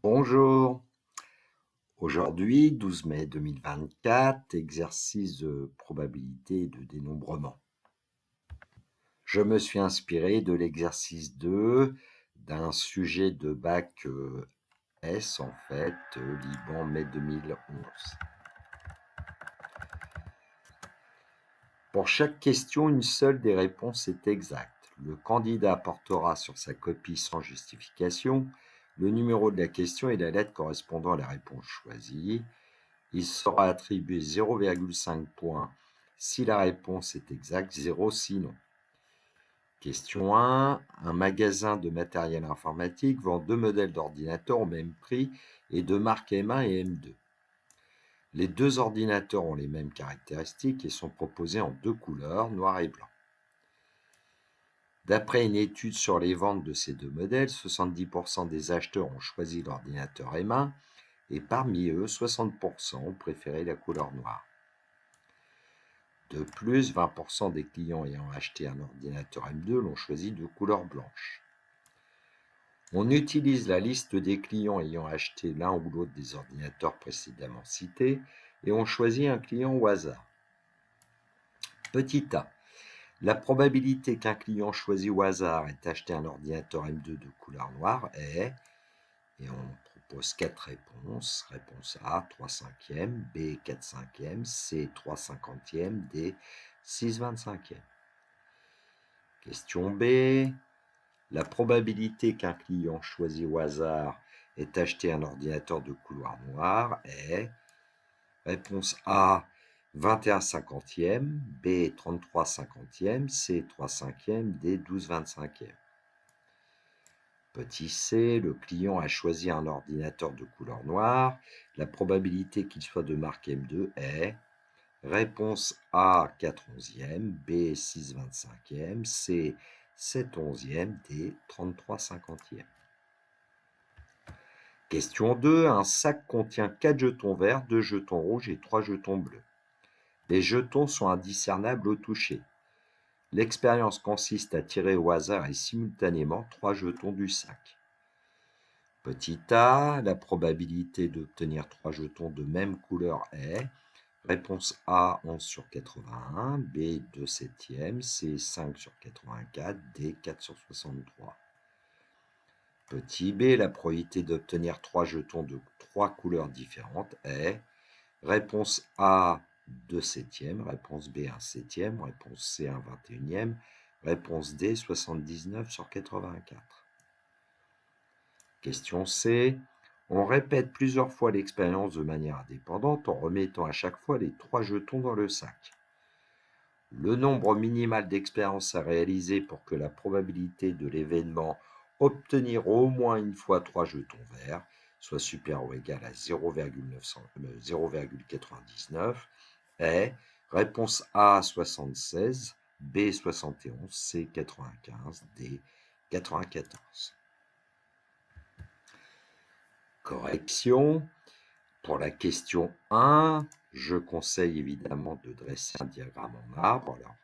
Bonjour, aujourd'hui 12 mai 2024, exercice de probabilité et de dénombrement. Je me suis inspiré de l'exercice 2 d'un sujet de bac S en fait, Liban mai 2011. Pour chaque question, une seule des réponses est exacte. Le candidat apportera sur sa copie sans justification le numéro de la question et la lettre correspondant à la réponse choisie. Il sera attribué 0,5 points si la réponse est exacte, 0 sinon. Question 1. Un magasin de matériel informatique vend deux modèles d'ordinateurs au même prix et de marque M1 et M2. Les deux ordinateurs ont les mêmes caractéristiques et sont proposés en deux couleurs, noir et blanc. D'après une étude sur les ventes de ces deux modèles, 70% des acheteurs ont choisi l'ordinateur M1 et parmi eux, 60% ont préféré la couleur noire. De plus, 20% des clients ayant acheté un ordinateur M2 l'ont choisi de couleur blanche. On utilise la liste des clients ayant acheté l'un ou l'autre des ordinateurs précédemment cités et on choisit un client au hasard. Petit a. La probabilité qu'un client choisi au hasard ait acheté un ordinateur M2 de couleur noire est, et on propose 4 réponses. Réponse A, 3/5e, B, 4/5e, C, 3/50e, D, 6/25e. Question B. La probabilité qu'un client choisi au hasard ait acheté un ordinateur de couleur noire est réponse A, 21/50e, B, 33/50e, C, 3/5e, D, 12/25e. Petit c, le client a choisi un ordinateur de couleur noire. La probabilité qu'il soit de marque M2 est réponse A, 4/11e, B, 6/25e, C, 7/11e, D, 33/50e. Question 2. Un sac contient 4 jetons verts, 2 jetons rouges et 3 jetons bleus. Les jetons sont indiscernables au toucher. L'expérience consiste à tirer au hasard et simultanément 3 jetons du sac. Petit a, la probabilité d'obtenir 3 jetons de même couleur est réponse A, 11/81, B, 2/7e, C, 5/84, D, 4/63. Petit b, la probabilité d'obtenir 3 jetons de 3 couleurs différentes est réponse A, 2/7e, réponse B, 1/7e, réponse C, 1/21e, réponse D, 79/84. Question C. On répète plusieurs fois l'expérience de manière indépendante en remettant à chaque fois les 3 jetons dans le sac. Le nombre minimal d'expériences à réaliser pour que la probabilité de l'événement obtenir au moins une fois 3 jetons verts soit supérieur ou égal à 0,99 est réponse A, 76, B, 71, C, 95, D, 94. Correction. Pour la question 1, je conseille évidemment de dresser un diagramme en arbre. Alors,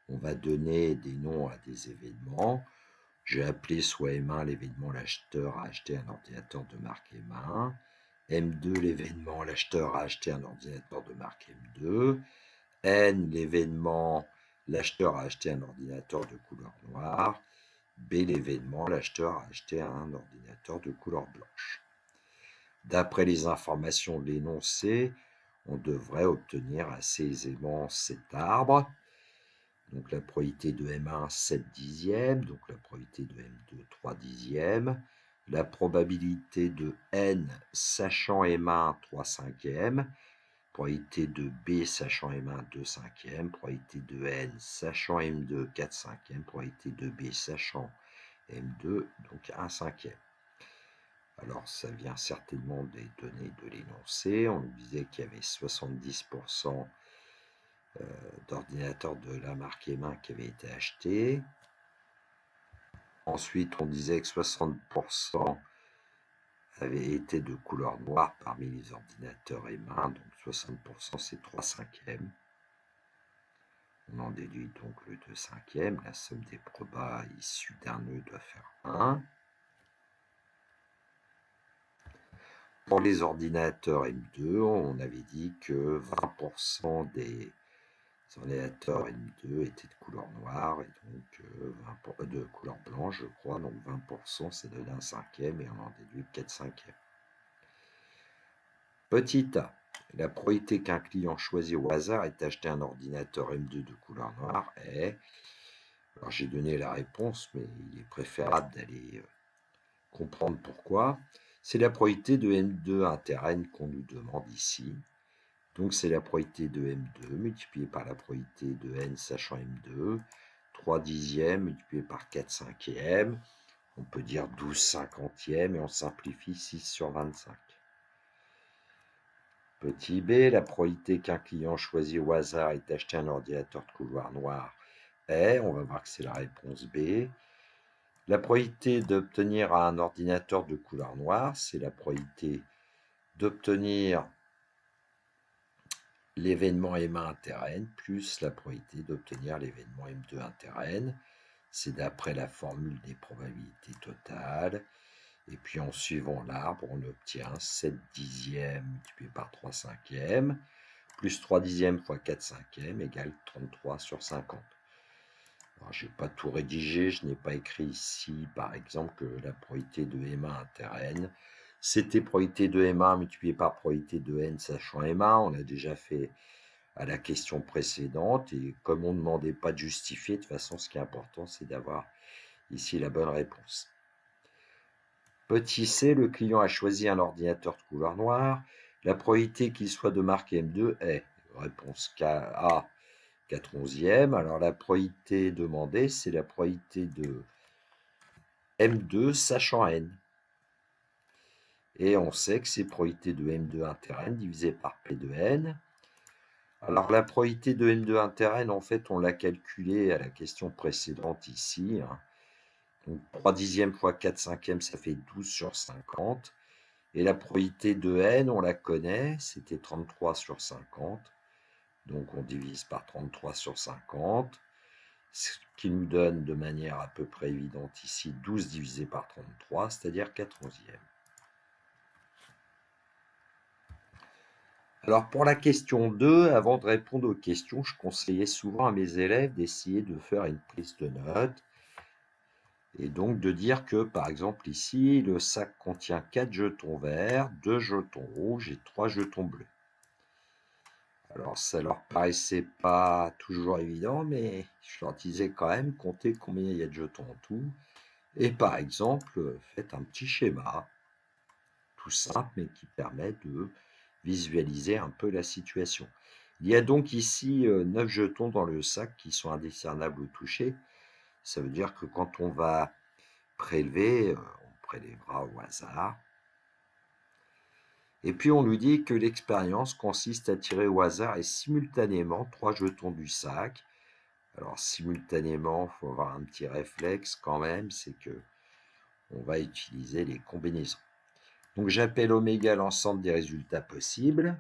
on va donner des noms à des événements. J'ai appelé soit M1 l'événement l'acheteur a acheté un ordinateur de marque M1, M2 l'événement l'acheteur a acheté un ordinateur de marque M2, N l'événement l'acheteur a acheté un ordinateur de couleur noire, B l'événement l'acheteur a acheté un ordinateur de couleur blanche. D'après les informations de l'énoncé, on devrait obtenir assez aisément cet arbre. Donc la probabilité de M1, 7/10, donc la probabilité de M2, 3/10, la probabilité de N sachant M1, 3/5, probabilité de B sachant M1, 2/5, probabilité de N sachant M2, 4/5, probabilité de B sachant M2, donc 1/5. Alors, ça vient certainement des données de l'énoncé. On nous disait qu'il y avait 70% d'ordinateurs de la marque M1 qui avaient été achetés. Ensuite, on disait que 60% avaient été de couleur noire parmi les ordinateurs M1, donc 60% c'est 3/5. On en déduit donc le 2/5. La somme des probas issus d'un nœud doit faire 1. Pour les ordinateurs M2, on avait dit que 20% des ordinateurs M2 étaient de couleur noire et donc 20 de couleur blanche, je crois. Donc 20%, ça donne un cinquième et on en déduit 4 cinquièmes. Petit a, la probabilité qu'un client choisi au hasard ait acheté un ordinateur M2 de couleur noire est... Alors j'ai donné la réponse, mais il est préférable d'aller comprendre pourquoi. C'est la probabilité de M2 inter n qu'on nous demande ici. Donc c'est la probabilité de M2 multipliée par la probabilité de n sachant M2, 3 dixièmes multiplié par 4 cinquièmes, on peut dire 12 cinquantièmes et on simplifie 6 sur 25. Petit b, la probabilité qu'un client choisi au hasard ait acheté un ordinateur de couleur noire est, on va voir que c'est la réponse B. La probabilité d'obtenir un ordinateur de couleur noire, c'est la probabilité d'obtenir l'événement M1 inter n plus la probabilité d'obtenir l'événement M2 inter n. C'est d'après la formule des probabilités totales. Et puis en suivant l'arbre, on obtient 7 dixièmes multiplié par 3 cinquièmes, plus 3 dixièmes fois 4 cinquièmes égale 33 sur 50. Alors, je n'ai pas tout rédigé, je n'ai pas écrit ici, par exemple, que la probabilité de M1 inter n, c'était probabilité de M1 multiplié par probabilité de n sachant M1, on l'a déjà fait à la question précédente, et comme on ne demandait pas de justifier, de toute façon, ce qui est important, c'est d'avoir ici la bonne réponse. Petit c, le client a choisi un ordinateur de couleur noire. La probabilité qu'il soit de marque M2 est, réponse A, 4 onzièmes. Alors la probabilité demandée, c'est la probabilité de M2 sachant n. Et on sait que c'est probabilité de M2 inter n divisé par P de n. Alors la probabilité de M2 inter n, en fait, on l'a calculée à la question précédente ici. Donc 3 dixièmes fois 4 cinquièmes, ça fait 12 sur 50. Et la probabilité de n, on la connaît, c'était 33 sur 50. Donc on divise par 33 sur 50, ce qui nous donne de manière à peu près évidente ici 12 divisé par 33, c'est-à-dire 4 onzièmes. Alors pour la question 2, avant de répondre aux questions, je conseillais souvent à mes élèves d'essayer de faire une prise de notes. Et donc de dire que, par exemple ici, le sac contient 4 jetons verts, 2 jetons rouges et 3 jetons bleus. Alors ça leur paraissait pas toujours évident, mais je leur disais quand même, comptez combien il y a de jetons en tout. Et par exemple, faites un petit schéma, tout simple, mais qui permet de visualiser un peu la situation. Il y a donc ici 9 jetons dans le sac qui sont indiscernables au toucher. Ça veut dire que quand on va prélever, on prélèvera au hasard. Et puis on nous dit que l'expérience consiste à tirer au hasard et simultanément 3 jetons du sac. Alors simultanément, il faut avoir un petit réflexe quand même, c'est que on va utiliser les combinaisons. Donc j'appelle oméga l'ensemble des résultats possibles.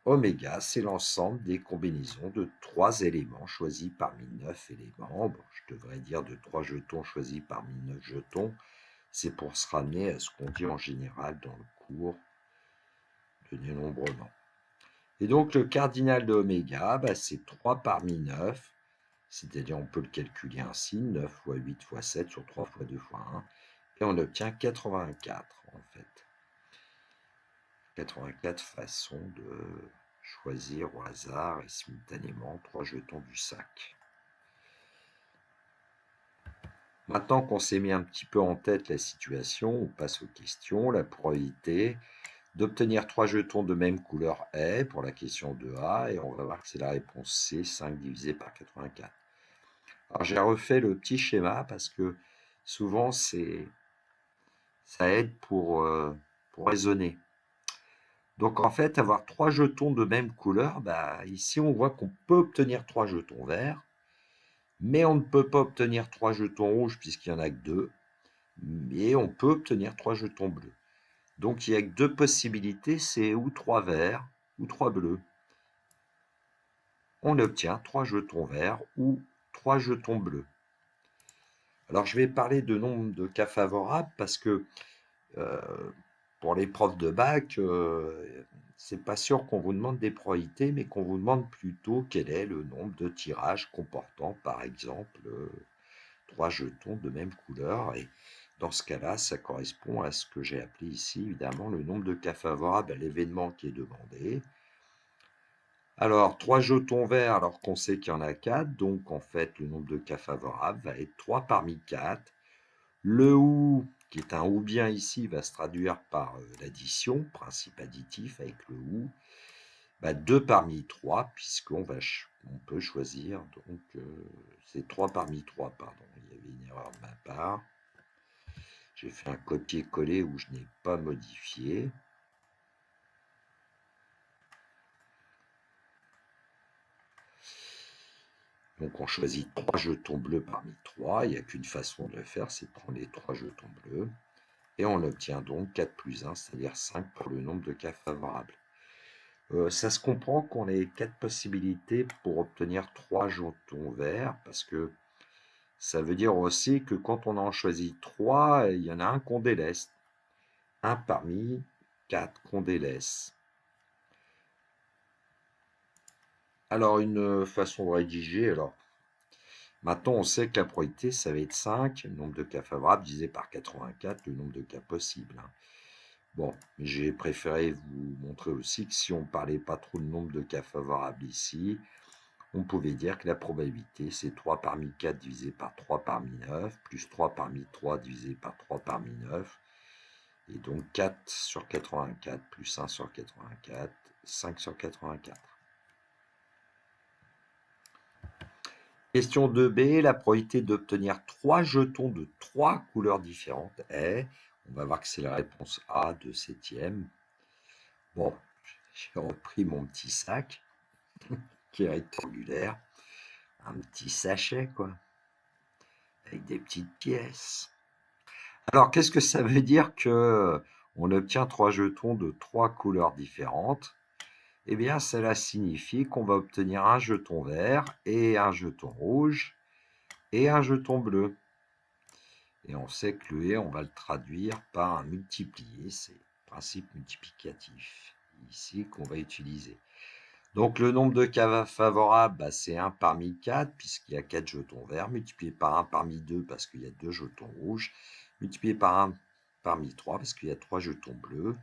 Oméga, c'est l'ensemble des combinaisons de 3 éléments choisis parmi 9 éléments. Bon, je devrais dire de 3 jetons choisis parmi 9 jetons. C'est pour se ramener à ce qu'on dit en général dans le cours de dénombrement. Et donc le cardinal de oméga, c'est 3 parmi 9. C'est-à-dire on peut le calculer ainsi, 9 fois 8 fois 7 sur 3 fois 2 fois 1. Et on obtient 84 en fait. 84 façons de choisir au hasard et simultanément 3 jetons du sac. Maintenant qu'on s'est mis un petit peu en tête la situation, on passe aux questions. La probabilité d'obtenir 3 jetons de même couleur est pour la question 2A, et on va voir que c'est la réponse C, 5 divisé par 84. Alors j'ai refait le petit schéma parce que souvent ça aide pour raisonner. Donc en fait, avoir 3 jetons de même couleur, ici on voit qu'on peut obtenir 3 jetons verts, mais on ne peut pas obtenir 3 jetons rouges puisqu'il n'y en a que 2, mais on peut obtenir 3 jetons bleus. Donc il n'y a que 2 possibilités, c'est ou 3 verts ou 3 bleus. On obtient 3 jetons verts ou 3 jetons bleus. Alors je vais parler de nombre de cas favorables parce que pour les profs de bac, c'est pas sûr qu'on vous demande des probabilités, mais qu'on vous demande plutôt quel est le nombre de tirages comportant, par exemple, 3 jetons de même couleur. Et dans ce cas-là, ça correspond à ce que j'ai appelé ici, évidemment, le nombre de cas favorables à l'événement qui est demandé. Alors, 3 jetons verts, alors qu'on sait qu'il y en a 4, donc en fait, le nombre de cas favorables va être 3 parmi 4. Le ou, qui est un ou bien ici, va se traduire par l'addition, principe additif avec le ou. 2 parmi 3, puisqu'on peut choisir, donc c'est 3 parmi 3, pardon, il y avait une erreur de ma part. J'ai fait un copier-coller où je n'ai pas modifié. Donc on choisit 3 jetons bleus parmi 3, il n'y a qu'une façon de le faire, c'est de prendre les 3 jetons bleus, et on obtient donc 4 plus 1, c'est-à-dire 5 pour le nombre de cas favorables. Ça se comprend qu'on ait 4 possibilités pour obtenir 3 jetons verts, parce que ça veut dire aussi que quand on en choisit 3, il y en a un qu'on délaisse. Un parmi 4 qu'on délaisse. Alors, une façon de rédiger, alors, maintenant on sait que la probabilité, ça va être 5, le nombre de cas favorables divisé par 84, le nombre de cas possibles. Bon, j'ai préféré vous montrer aussi que si on ne parlait pas trop de nombre de cas favorables ici, on pouvait dire que la probabilité, c'est 3 parmi 4 divisé par 3 parmi 9, plus 3 parmi 3 divisé par 3 parmi 9, et donc 4 sur 84, plus 1 sur 84, 5 sur 84. Question 2b, la probabilité d'obtenir 3 jetons de 3 couleurs différentes est, on va voir que c'est la réponse A, 2/7. Bon, j'ai repris mon petit sac, qui est rectangulaire, un petit sachet, quoi, avec des petites pièces. Alors, qu'est-ce que ça veut dire que on obtient 3 jetons de 3 couleurs différentes? Eh bien, cela signifie qu'on va obtenir un jeton vert et un jeton rouge et un jeton bleu. Et on sait que le et, on va le traduire par un multiplié, c'est le principe multiplicatif ici qu'on va utiliser. Donc le nombre de cas favorables, c'est 1 parmi 4, puisqu'il y a 4 jetons verts, multiplié par 1 parmi 2, parce qu'il y a 2 jetons rouges, multiplié par 1 parmi 3, parce qu'il y a 3 jetons bleus,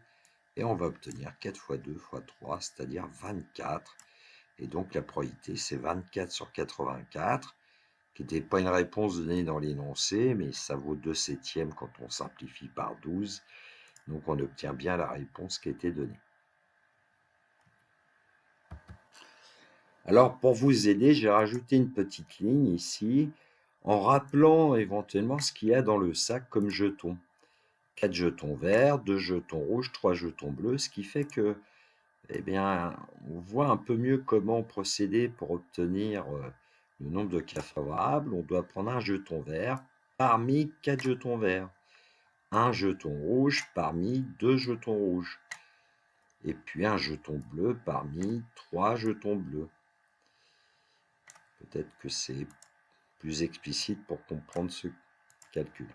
et on va obtenir 4 fois 2 fois 3, c'est-à-dire 24. Et donc la probabilité, c'est 24 sur 84, qui n'était pas une réponse donnée dans l'énoncé, mais ça vaut 2/7 quand on simplifie par 12. Donc on obtient bien la réponse qui a été donnée. Alors pour vous aider, j'ai rajouté une petite ligne ici, en rappelant éventuellement ce qu'il y a dans le sac comme jetons. 4 jetons verts, 2 jetons rouges, 3 jetons bleus, ce qui fait que, eh bien, on voit un peu mieux comment procéder pour obtenir le nombre de cas favorables. On doit prendre un jeton vert parmi 4 jetons verts, un jeton rouge parmi 2 jetons rouges, et puis un jeton bleu parmi 3 jetons bleus. Peut-être que c'est plus explicite pour comprendre ce calcul.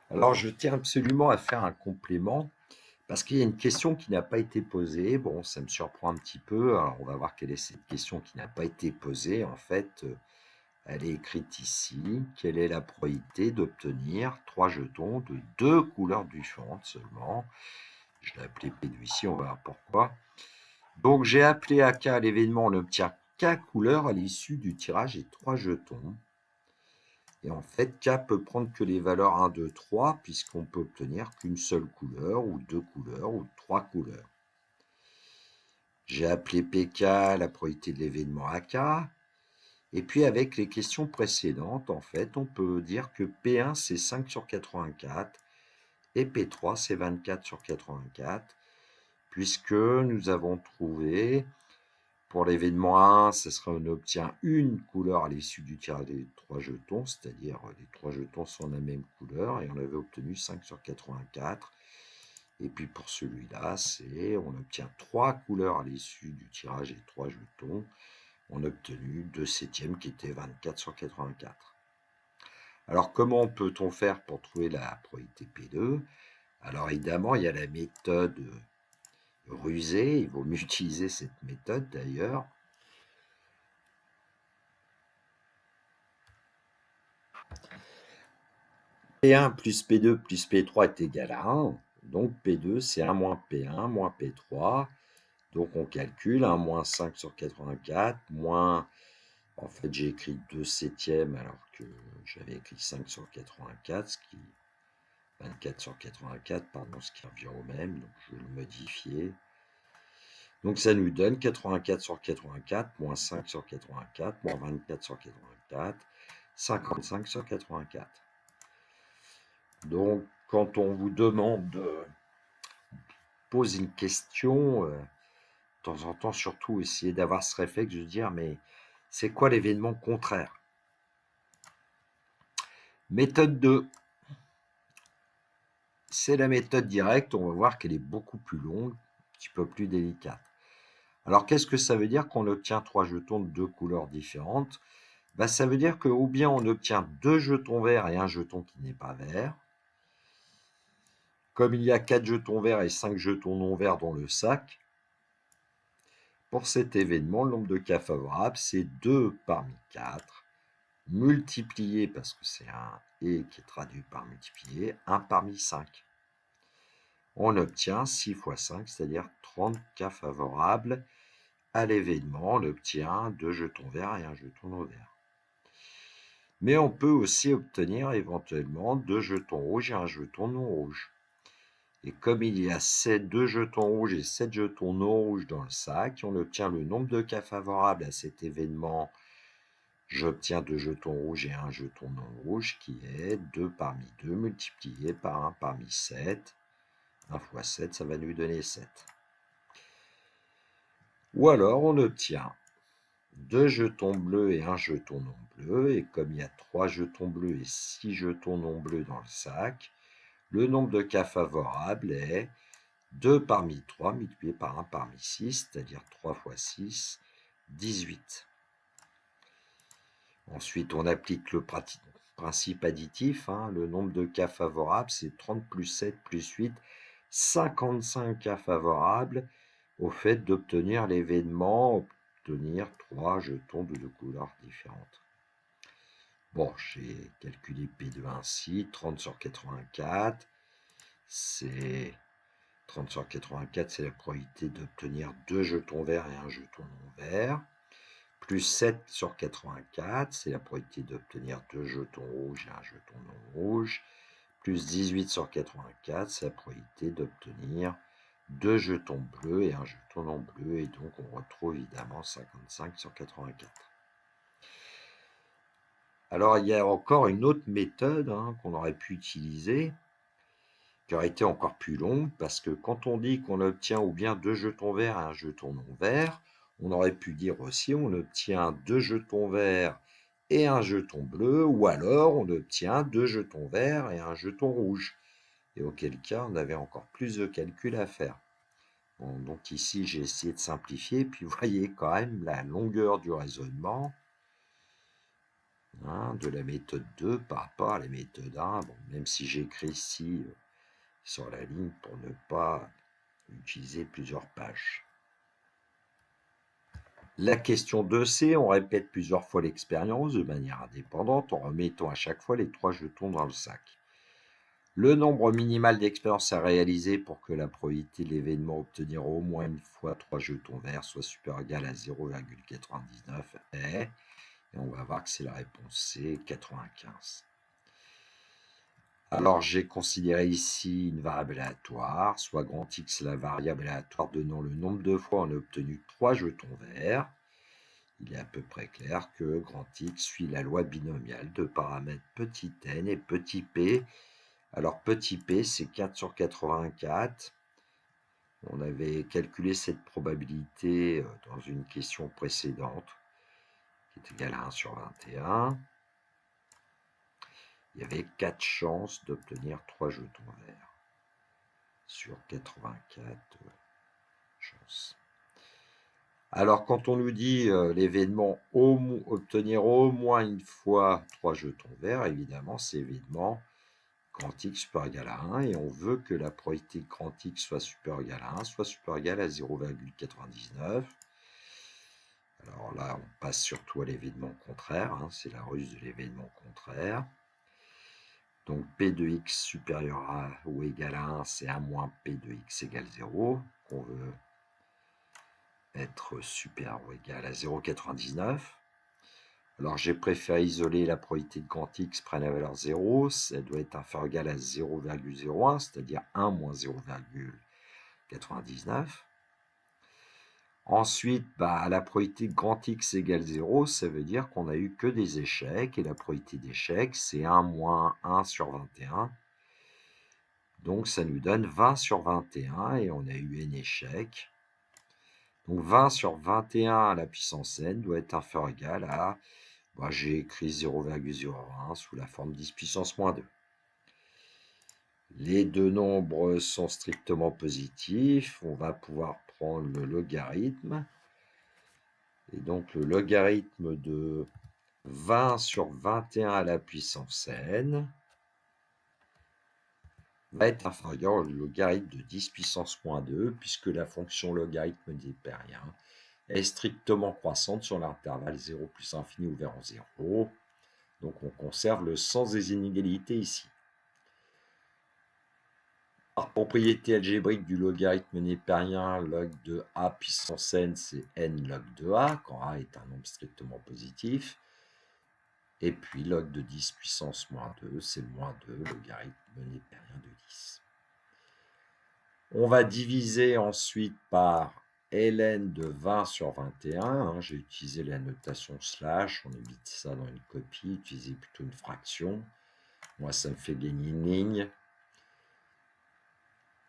Alors, je tiens absolument à faire un complément, parce qu'il y a une question qui n'a pas été posée. Bon, ça me surprend un petit peu. Alors, on va voir quelle est cette question qui n'a pas été posée. En fait, elle est écrite ici. Quelle est la probabilité d'obtenir 3 jetons de 2 couleurs différentes seulement? Je l'ai appelé P2 ici, on va voir pourquoi. Donc, j'ai appelé AK l'événement, on obtient K couleurs à l'issue du tirage des 3 jetons. Et en fait, K peut prendre que les valeurs 1, 2, 3, puisqu'on peut obtenir qu'une seule couleur, ou 2 couleurs, ou 3 couleurs. J'ai appelé PK la probabilité de l'événement AK. Et puis avec les questions précédentes, en fait, on peut dire que P1 c'est 5 sur 84 et P3 c'est 24 sur 84, puisque nous avons trouvé, pour l'événement 1, ce sera on obtient une couleur à l'issue du tirage des 3 jetons, c'est-à-dire les 3 jetons sont la même couleur, et on avait obtenu 5 sur 84. Et puis pour celui-là, c'est on obtient 3 couleurs à l'issue du tirage des 3 jetons. On a obtenu 2/7 qui était 24 sur 84. Alors, comment peut-on faire pour trouver la probabilité P2? Alors, évidemment, il y a la méthode rusée. Il vaut mieux utiliser cette méthode, d'ailleurs. P1 plus P2 plus P3 est égal à 1. Donc, P2, c'est 1 moins P1 moins P3. Donc, on calcule 1 moins 5 sur 84 moins... En fait, j'ai écrit 2 septièmes alors que j'avais écrit 5 sur 84, ce qui... 24 sur 84, pardon, ce qui revient au même. Donc, je vais le modifier. Donc, ça nous donne 84 sur 84, moins 5 sur 84, moins 24 sur 84, 55 sur 84. Donc, quand on vous demande, pose une question, de temps en temps, surtout, essayez d'avoir ce réflexe de dire, mais c'est quoi l'événement contraire? Méthode 2. C'est la méthode directe, on va voir qu'elle est beaucoup plus longue, un petit peu plus délicate. Alors, qu'est-ce que ça veut dire qu'on obtient 3 jetons de 2 couleurs différentes? Ça veut dire que ou bien on obtient 2 jetons verts et un jeton qui n'est pas vert. Comme il y a 4 jetons verts et 5 jetons non verts dans le sac, pour cet événement, le nombre de cas favorables, c'est 2 parmi 4, multiplié, parce que c'est un « et » qui est traduit par multiplié, 1 parmi 5. On obtient 6 fois 5, c'est-à-dire 30 cas favorables à l'événement. On obtient 2 jetons verts et un jeton non vert. Mais on peut aussi obtenir éventuellement 2 jetons rouges et un jeton non rouge. Et comme il y a 2 jetons rouges et 7 jetons non rouges dans le sac, on obtient le nombre de cas favorables à cet événement. J'obtiens 2 jetons rouges et un jeton non rouge qui est 2 parmi 2 multiplié par 1 parmi 7. 1 fois 7, ça va nous donner 7. Ou alors on obtient 2 jetons bleus et un jeton non bleu. Et comme il y a 3 jetons bleus et 6 jetons non bleus dans le sac, le nombre de cas favorables est 2 parmi 3 multiplié par 1 parmi 6, c'est-à-dire 3 fois 6, 18. Ensuite, on applique le principe additif. Le nombre de cas favorables, c'est 30 plus 7 plus 8, 55 cas favorables au fait d'obtenir l'événement, obtenir 3 jetons de 2 couleurs différentes. Bon, j'ai calculé P2 ainsi, 30 sur 84, c'est 30 sur 84, c'est la probabilité d'obtenir 2 jetons verts et un jeton non vert. Plus 7 sur 84, c'est la probabilité d'obtenir 2 jetons rouges et un jeton non rouge. Plus 18 sur 84, c'est la probabilité d'obtenir 2 jetons bleus et un jeton non bleu. Et donc, on retrouve évidemment 55 sur 84. Alors, il y a encore une autre méthode qu'on aurait pu utiliser, qui aurait été encore plus longue, parce que quand on dit qu'on obtient ou bien 2 jetons verts et un jeton non vert, on aurait pu dire aussi on obtient 2 jetons verts et un jeton bleu, ou alors on obtient 2 jetons verts et un jeton rouge. Et auquel cas, on avait encore plus de calculs à faire. Bon, donc ici, j'ai essayé de simplifier, puis vous voyez quand même la longueur du raisonnement de la méthode 2 par rapport à la méthode 1. Bon, même si j'écris ici sur la ligne pour ne pas utiliser plusieurs pages. La question 2C, on répète plusieurs fois l'expérience de manière indépendante en remettant à chaque fois les 3 jetons dans le sac. Le nombre minimal d'expériences à réaliser pour que la probabilité de l'événement obtenir au moins une fois 3 jetons verts soit supérieure ou égale à 0,99 est, et on va voir que c'est la réponse C, 95. Alors, j'ai considéré ici une variable aléatoire, soit grand X, la variable aléatoire donnant le nombre de fois on a obtenu 3 jetons verts. Il est à peu près clair que grand X suit la loi binomiale de paramètres petit n et petit p. Alors, petit p, c'est 4 sur 84. On avait calculé cette probabilité dans une question précédente, qui est égale à 1 sur 21. Il y avait 4 chances d'obtenir 3 jetons verts sur 84 chances. Alors, quand on nous dit l'événement obtenir au moins une fois 3 jetons verts, évidemment, c'est évidemment grand X supérieur égal à 1, et on veut que la probabilité de grand X soit supérieure égal à 1, soit supérieure égal à 0,99. Alors là, on passe surtout à l'événement contraire, hein, c'est la ruse de l'événement contraire. Donc P de x supérieur à ou égal à 1, c'est 1 moins P de x égale 0, qu'on veut être supérieur ou égal à 0,99. Alors j'ai préféré isoler la probabilité de grand X prenne la valeur 0, ça doit être inférieur ou égal à 0,01, c'est-à-dire 1 moins 0,99. Ensuite, la probabilité de grand X égale 0, ça veut dire qu'on n'a eu que des échecs, et la probabilité d'échec, c'est 1 moins 1 sur 21. Donc ça nous donne 20 sur 21, et on a eu n échecs. Donc 20 sur 21 à la puissance n doit être inférieur ou égal à, j'ai écrit 0,01 sous la forme 10 puissance moins 2. Les deux nombres sont strictement positifs, on va pouvoir prendre le logarithme. Et donc le logarithme de 20 sur 21 à la puissance n va être inférieur au logarithme de 10 puissance moins 2, puisque la fonction logarithme d'Hipérien est strictement croissante sur l'intervalle 0 plus infini ouvert en 0. Donc on conserve le sens des inégalités ici. Par propriété algébrique du logarithme népérien, log de a puissance n, c'est n log de a, quand a est un nombre strictement positif. Et puis log de 10 puissance moins 2, c'est le moins 2, logarithme népérien de 10. On va diviser ensuite par ln de 20 sur 21. Hein, j'ai utilisé la notation slash, on évite ça dans une copie, utiliser plutôt une fraction. Moi, ça me fait gagner une ligne.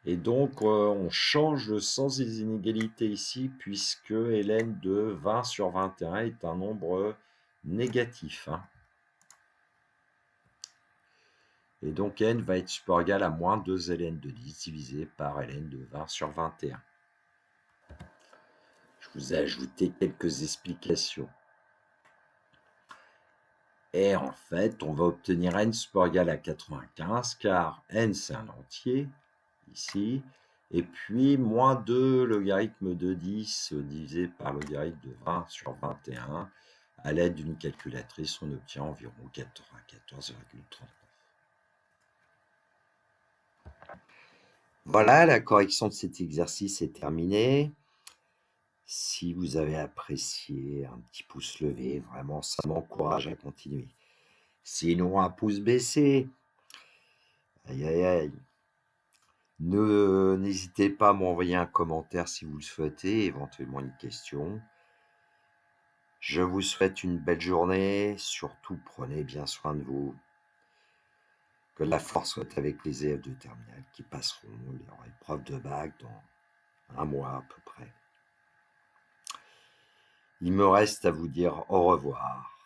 Et donc, on change le sens des inégalités ici, puisque ln de 20 sur 21 est un nombre négatif. Hein. Et donc, n va être supérieur ou égal à moins 2 ln de 10 divisé par ln de 20 sur 21. Je vous ai ajouté quelques explications. Et en fait, on va obtenir n supérieur ou égal à 95, car n, c'est un entier, ici. Et puis, moins 2 logarithme de 10 divisé par logarithme de 20 sur 21. À l'aide d'une calculatrice, on obtient environ 14,39. Voilà, la correction de cet exercice est terminée. Si vous avez apprécié, un petit pouce levé, vraiment, ça m'encourage à continuer. Sinon, un pouce baissé. Aïe, aïe, aïe. N'hésitez pas à m'envoyer un commentaire si vous le souhaitez, éventuellement une question. Je vous souhaite une belle journée. Surtout, prenez bien soin de vous. Que la force soit avec les élèves de terminale qui passeront leur épreuve de bac dans un mois à peu près. Il me reste à vous dire au revoir.